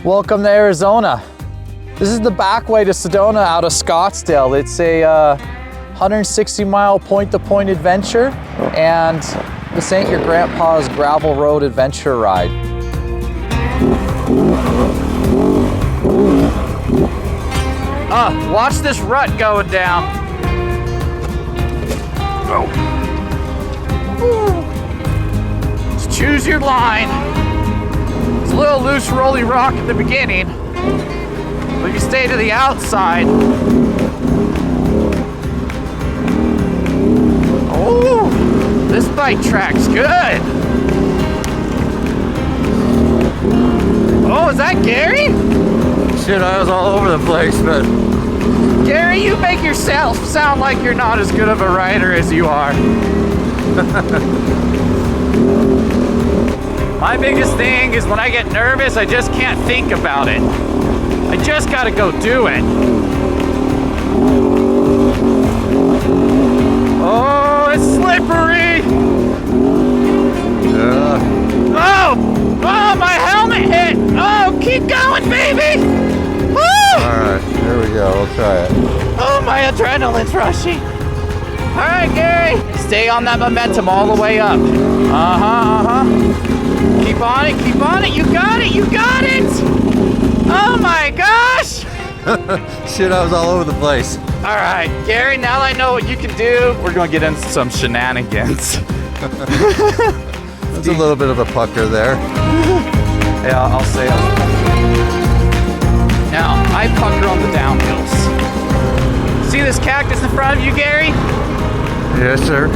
Welcome to Arizona. This is the back way to Sedona out of Scottsdale. It's a 160-mile point-to-point adventure, and this ain't your grandpa's gravel road adventure ride. Watch this rut going down. Oh. Just choose your line. It's a little loose, rolly rock at the beginning, but if you stay to the outside, oh, this bike track's good. Oh, is that Gary? Shit, I was all over the place, but... Gary, you make yourself sound like you're not as good of a rider as you are. My biggest thing is when I get nervous, I just can't think about it. I just gotta go do it. Oh, it's slippery! Oh! Oh, my helmet hit! Oh, keep going, baby! Woo! Alright, here we go, we'll try it. Oh, my adrenaline's rushing. Alright, Gary. Stay on that momentum all the way up. Keep on it, you got it, you got it! Oh my gosh! Shit, I was all over the place. Alright, Gary, now that I know what you can do, we're gonna get into some shenanigans. There's a little bit of a pucker there. Yeah, I'll say it. Now, I pucker on the downhills. See this cactus in front of you, Gary? Yes, sir.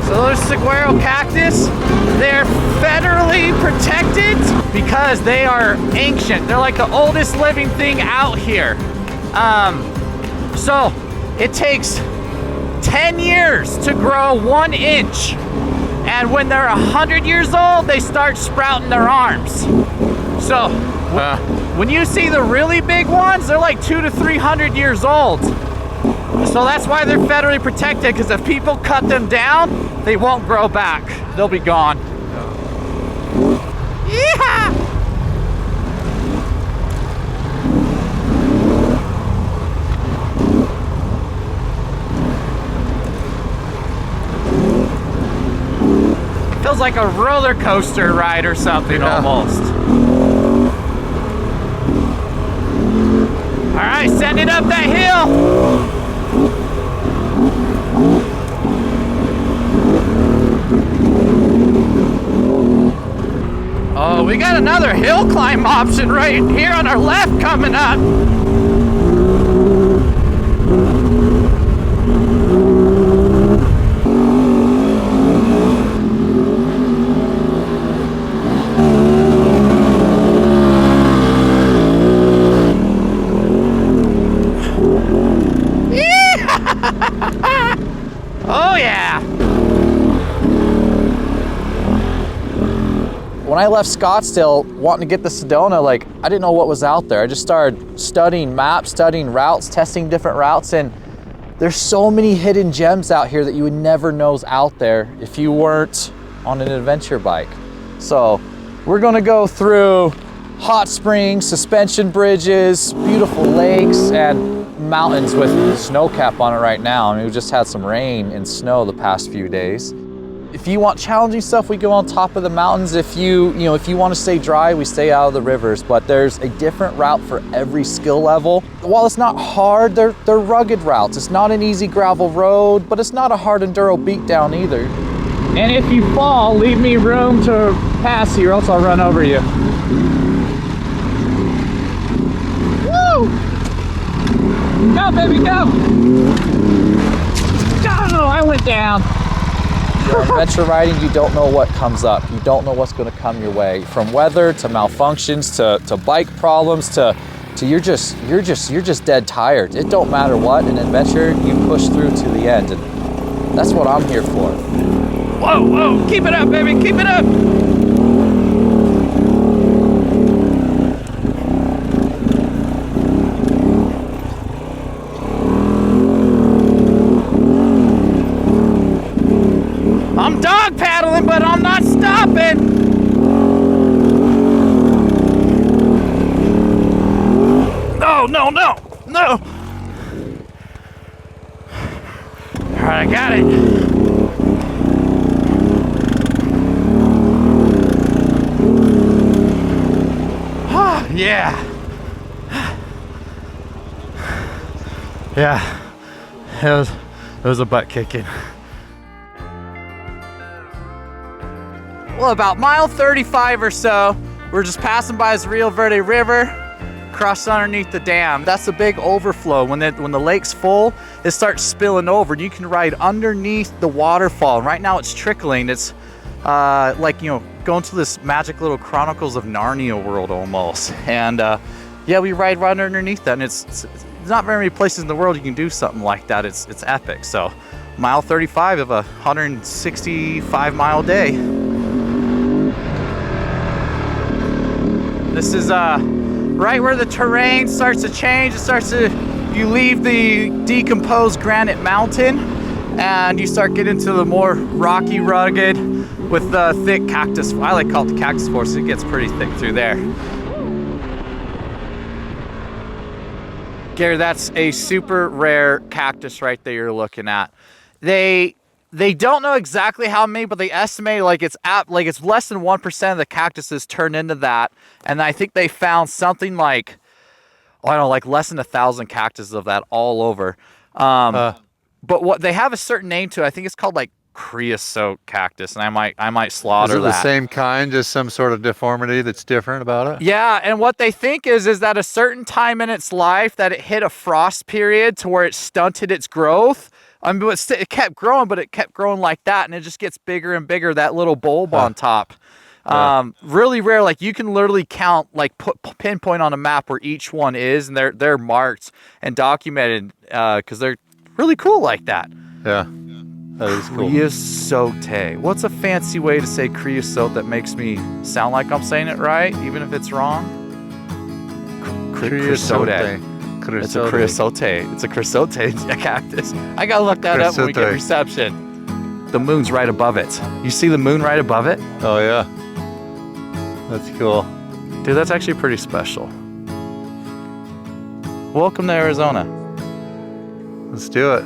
So those saguaro cactus, they're federally protected because they are ancient. They're like the oldest living thing out here. So it takes 10 years to grow 1 inch. And when they're 100 years old, they start sprouting their arms. So when you see the really big ones, they're like 200 to 300 years old. So that's why they're federally protected, because if people cut them down, they won't grow back. They'll be gone. Yeah! Feels like a roller coaster ride or something, almost. All right, send it up that hill. Oh, we got another hill climb option right here on our left coming up. Oh yeah! When I left Scottsdale wanting to get to Sedona, like, I didn't know what was out there. I just started studying maps, studying routes, testing different routes, and there's so many hidden gems out here that you would never know is out there if you weren't on an adventure bike. So we're gonna go through Hotsprings, suspension bridges, beautiful lakes, and mountains with snow cap on it right now. I mean, we just had some rain and snow the past few days. If you want challenging stuff, we go on top of the mountains. If you want to stay dry, we stay out of the rivers. But there's a different route for every skill level. While it's not hard, they're rugged routes. It's not an easy gravel road, but it's not a hard enduro beatdown either. And if you fall, leave me room to pass you, or else I'll run over you. Woo! Go, baby, go! Oh, I went down. You're adventure riding, you don't know what comes up. You don't know what's going to come your way. From weather to malfunctions to bike problems to you're just dead tired. It don't matter what. In adventure, you push through to the end, and that's what I'm here for. Whoa, whoa! Keep it up, baby! Keep it up! I'm dog paddling, but I'm not stopping. no, no, no, no. All right, I got it. Yeah. Yeah. It was a butt kicking. Well, about mile 35 or so, we're just passing by this Rio Verde River, crossed underneath the dam. That's a big overflow. When the lake's full, it starts spilling over, and you can ride underneath the waterfall. And right now it's trickling. It's like, you know, going to this magic little Chronicles of Narnia world almost. And yeah, we ride right underneath that, and it's not very many places in the world you can do something like that. It's epic. So mile 35 of a 165 mile day. This is right where the terrain starts to change. You leave the decomposed granite mountain and you start getting into the more rocky, rugged with the thick cactus. I like to call it the cactus forest. It gets pretty thick through there. Gary, that's a super rare cactus right there you're looking at. They don't know exactly how many, but they estimate it's less than 1% of the cactuses turn into that. And I think they found something like, I don't know, like less than 1,000 cactuses of that all over. But what they have a certain name to it. I think it's called like creosote cactus, and I might slaughter that. Is it the same kind, just some sort of deformity that's different about it? Yeah, and what they think is that a certain time in its life that it hit a frost period to where it stunted its growth. I mean, it kept growing, but it kept growing like that, and it just gets bigger and bigger, that little bulb on top. Really rare. Like, you can literally count, like pinpoint on a map where each one is, and they're marked and documented because they're really cool like that. Yeah, that is cool. Creosote. What's a fancy way to say creosote that makes me sound like I'm saying it right, even if it's wrong? Creosote. It's a creosote. It's a creosote cactus. I gotta look that up when we get reception. The moon's right above it. You see the moon right above it? Oh yeah. That's cool. Dude, that's actually pretty special. Welcome to Arizona. Let's do it.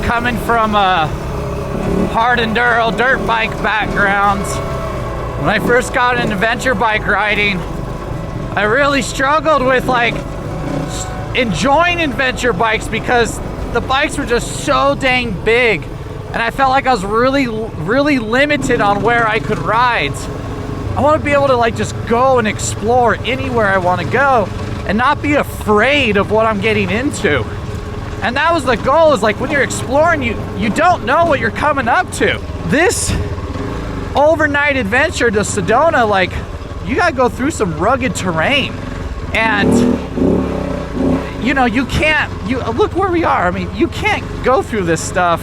Coming from a hard enduro dirt bike background, when I first got into adventure bike riding, I really struggled with like enjoying adventure bikes because the bikes were just so dang big, and I felt like I was really limited on where I could ride. I want to be able to like just go and explore anywhere I want to go and not be afraid of what I'm getting into. And that was the goal, is like when you're exploring, you don't know what you're coming up to. This overnight adventure to Sedona, like, you gotta go through some rugged terrain. And, you know, look where we are. I mean, you can't go through this stuff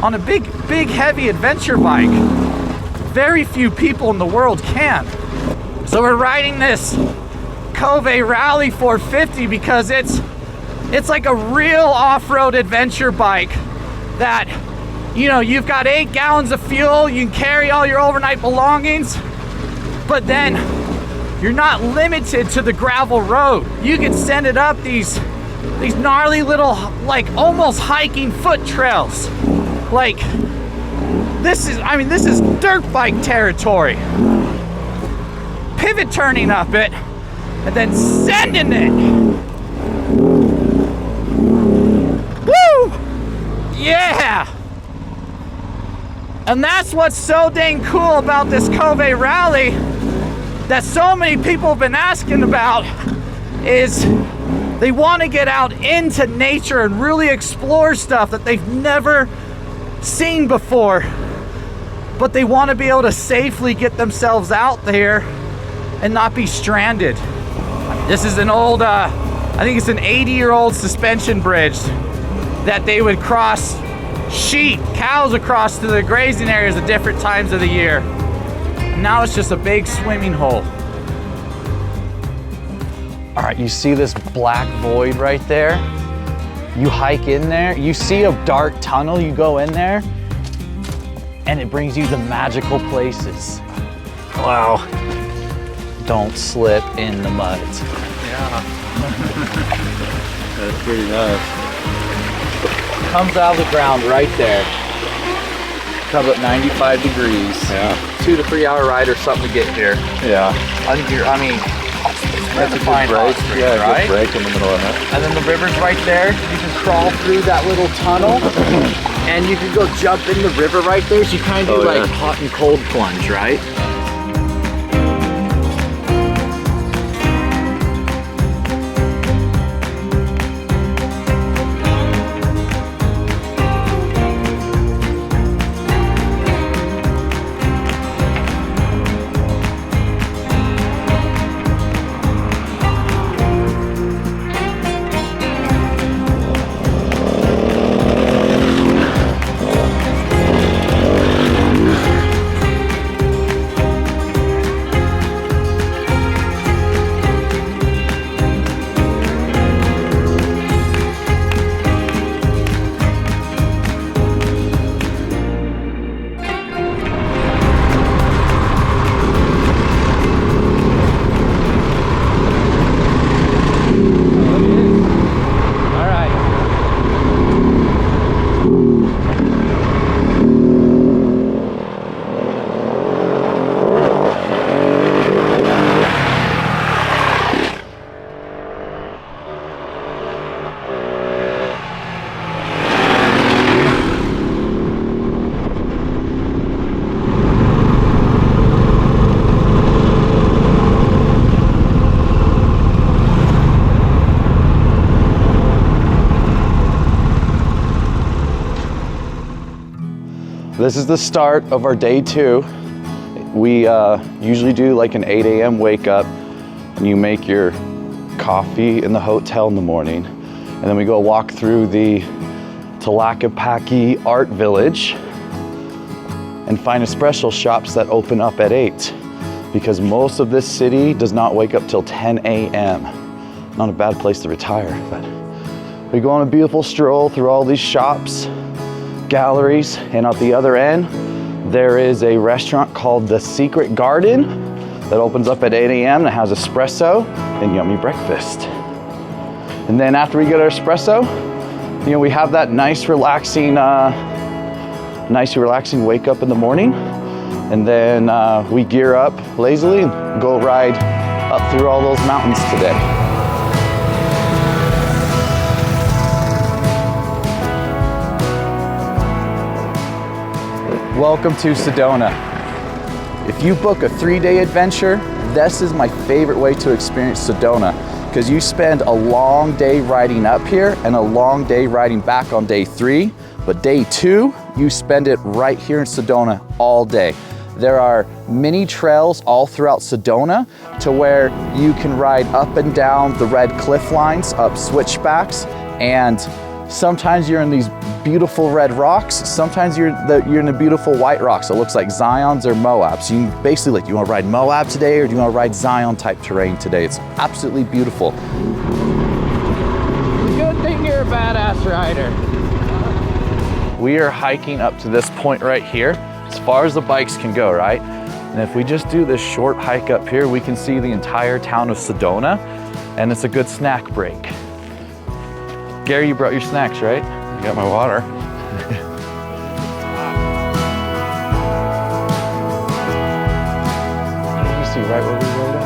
on a big, heavy adventure bike. Very few people in the world can. So we're riding this Cove Rally 450 because it's like a real off-road adventure bike that, you know, you've got 8 gallons of fuel, you can carry all your overnight belongings, but then you're not limited to the gravel road. You can send it up these gnarly little, like, almost hiking foot trails. Like, this is dirt bike territory. Pivot turning up it, and then sending it. Woo! Yeah! And that's what's so dang cool about this Cove Rally that so many people have been asking about, is they want to get out into nature and really explore stuff that they've never seen before, but they want to be able to safely get themselves out there and not be stranded. This is an old, I think it's an 80-year-old suspension bridge that they would cross sheep, cows across to the grazing areas at different times of the year. Now it's just a big swimming hole. All right, you see this black void right there? You hike in there, you see a dark tunnel, you go in there, and it brings you to magical places. Wow. Don't slip in the mud. Yeah. That's pretty nice. Comes out of the ground right there. Comes up 95 degrees. Yeah. 2 to 3 hour ride or something to get here. Yeah. I mean, That's a good break. Yeah, right? a good break in the middle of it. And then the river's right there. You can crawl through that little tunnel and you can go jump in the river right there. So you kind of do like hot and cold plunge, right? This is the start of our day 2. We usually do like an 8 a.m. wake up, and you make your coffee in the hotel in the morning. And then we go walk through the Tlaquepaque Art Village and find espresso shops that open up at 8, because most of this city does not wake up till 10 a.m. Not a bad place to retire, but we go on a beautiful stroll through all these shops, galleries, and at the other end, there is a restaurant called The Secret Garden that opens up at 8 a.m. that has espresso and yummy breakfast. And then after we get our espresso, you know, we have that nice relaxing wake up in the morning, and then we gear up lazily and go ride up through all those mountains today. Welcome to Sedona. If you book a 3-day adventure, this is my favorite way to experience Sedona, because you spend a long day riding up here and a long day riding back on day 3, but day 2, you spend it right here in Sedona all day. There are many trails all throughout Sedona to where you can ride up and down the red cliff lines, up switchbacks, and sometimes you're in these beautiful red rocks, sometimes you're in the beautiful white rocks. It looks like Zions or Moabs. You can basically, like, you want to ride Moab today or do you want to ride Zion type terrain today? It's absolutely beautiful. Good thing you're a badass rider. We are hiking up to this point right here, as far as the bikes can go, right? And if we just do this short hike up here, we can see the entire town of Sedona, and it's a good snack break. Gary, you brought your snacks, right? I got my water. You see right where we rode at?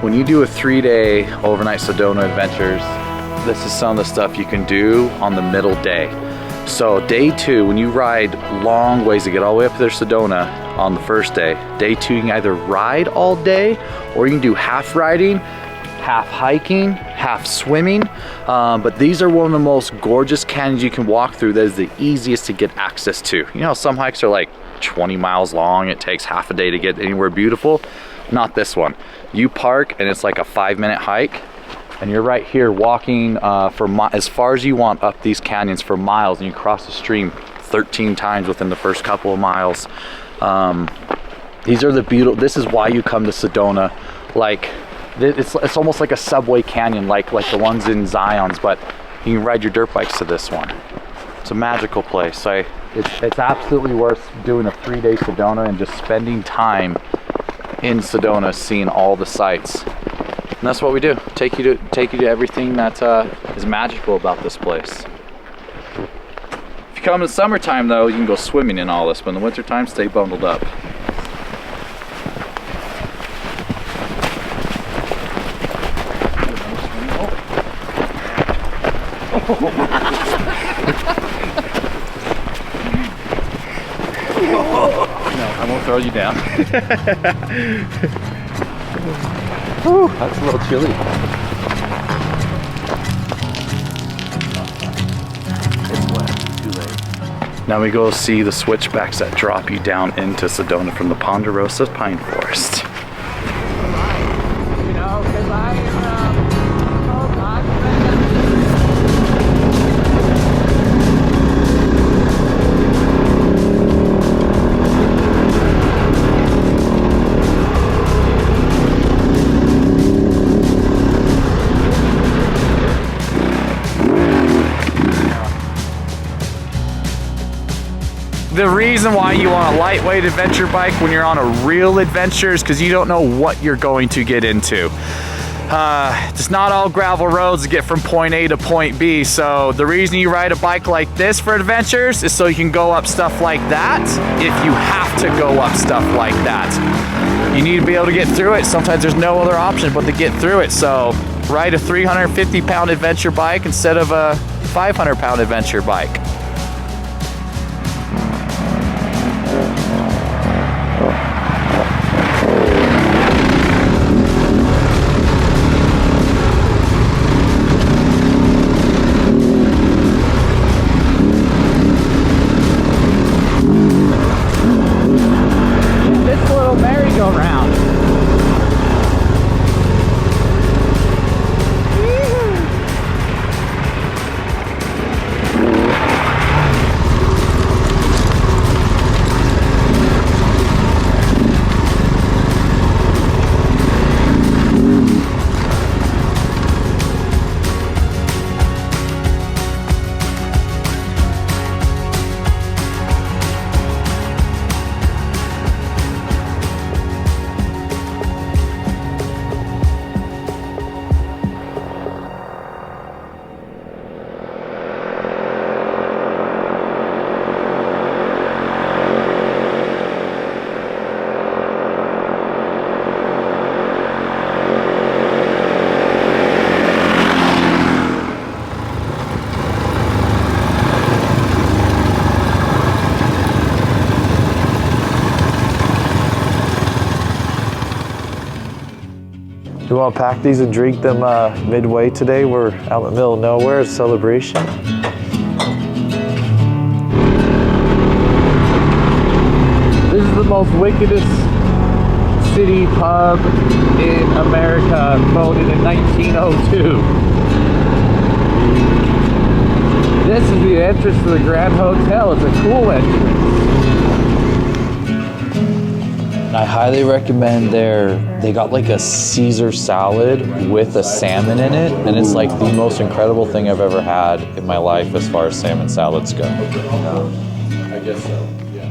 when you do a 3-day overnight Sedona adventures, this is some of the stuff you can do on the middle day. So day 2, when you ride long ways to get all the way up to their Sedona on the first day, day 2 you can either ride all day or you can do half riding, half hiking, half swimming. But these are one of the most gorgeous canyons you can walk through that is the easiest to get access to. You know, some hikes are like 20 miles long, it takes half a day to get anywhere beautiful. Not this one. You park and it's like a 5-minute hike and you're right here walking as far as you want up these canyons for miles, and you cross the stream 13 times within the first couple of miles. These are the beautiful, this is why you come to Sedona. Like it's almost like a subway canyon, like the ones in Zion's, but you can ride your dirt bikes to this one. It's a magical place. It's absolutely worth doing a 3-day Sedona and just spending time in Sedona seeing all the sights. And that's what we do. Take you to everything that is magical about this place. If you come in the summertime though, you can go swimming in all this, but in the wintertime, stay bundled up. No, I won't throw you down. Whew, that's a little chilly. It's wet, too late. Now we go see the switchbacks that drop you down into Sedona from the Ponderosa Pine Forest. You know, because I am the reason why you want a lightweight adventure bike when you're on a real adventure is because you don't know what you're going to get into. It's not all gravel roads to get from point A to point B, so the reason you ride a bike like this for adventures is so you can go up stuff like that if you have to go up stuff like that. You need to be able to get through it. Sometimes there's no other option but to get through it, so ride a 350-pound adventure bike instead of a 500-pound adventure bike. You want to pack these and drink them midway today? We're out in the middle of nowhere, it's a celebration. This is the most wickedest city pub in America, voted in 1902. This is the entrance to the Grand Hotel. It's a cool entrance. I highly recommend they got like a Caesar salad with a salmon in it, and it's like the most incredible thing I've ever had in my life as far as salmon salads go. I guess so, yeah.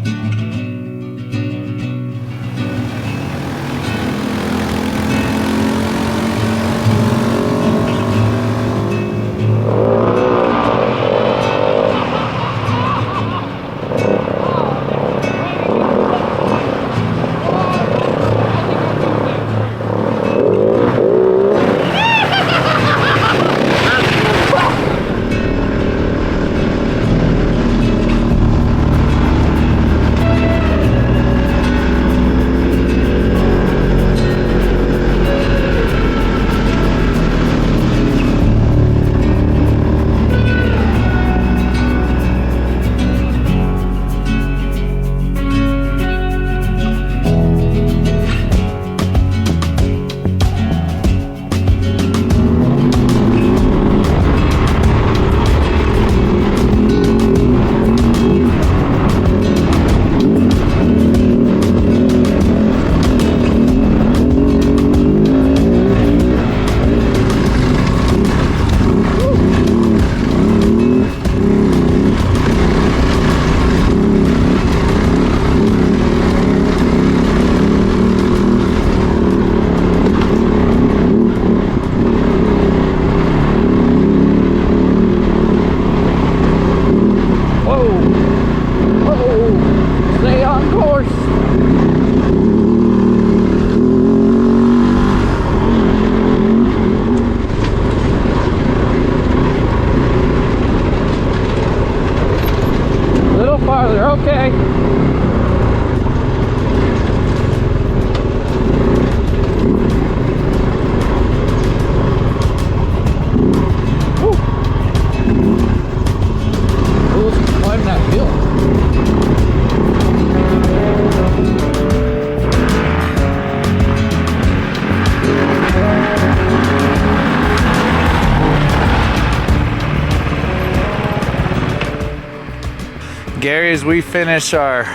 Gary, as we finish our,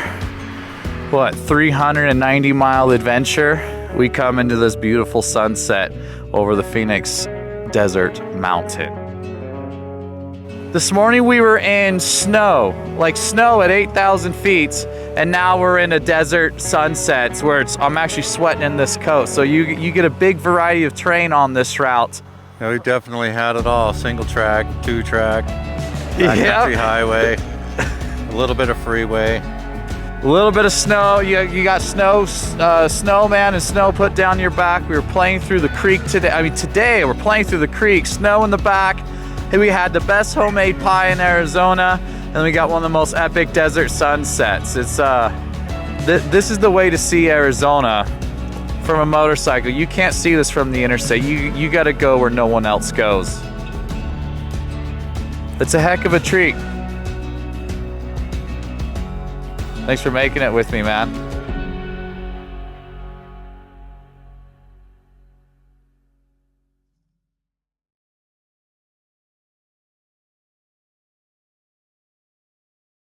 what, 390 mile adventure, we come into this beautiful sunset over the Phoenix Desert Mountain. This morning we were in snow, like snow at 8,000 feet, and now we're in a desert sunsets where I'm actually sweating in this coat. So you get a big variety of terrain on this route. Yeah, we definitely had it all. Single track, 2-track, backcountry highway, a little bit of freeway. A little bit of snow. You got snow, snowman and snow put down your back. We were playing through the creek today. I mean, today we're playing through the creek, snow in the back. Hey, we had the best homemade pie in Arizona, and we got one of the most epic desert sunsets. It's this is the way to see Arizona from a motorcycle. You can't see this from the interstate. You got to go where no one else goes. It's a heck of a treat. Thanks for making it with me, man.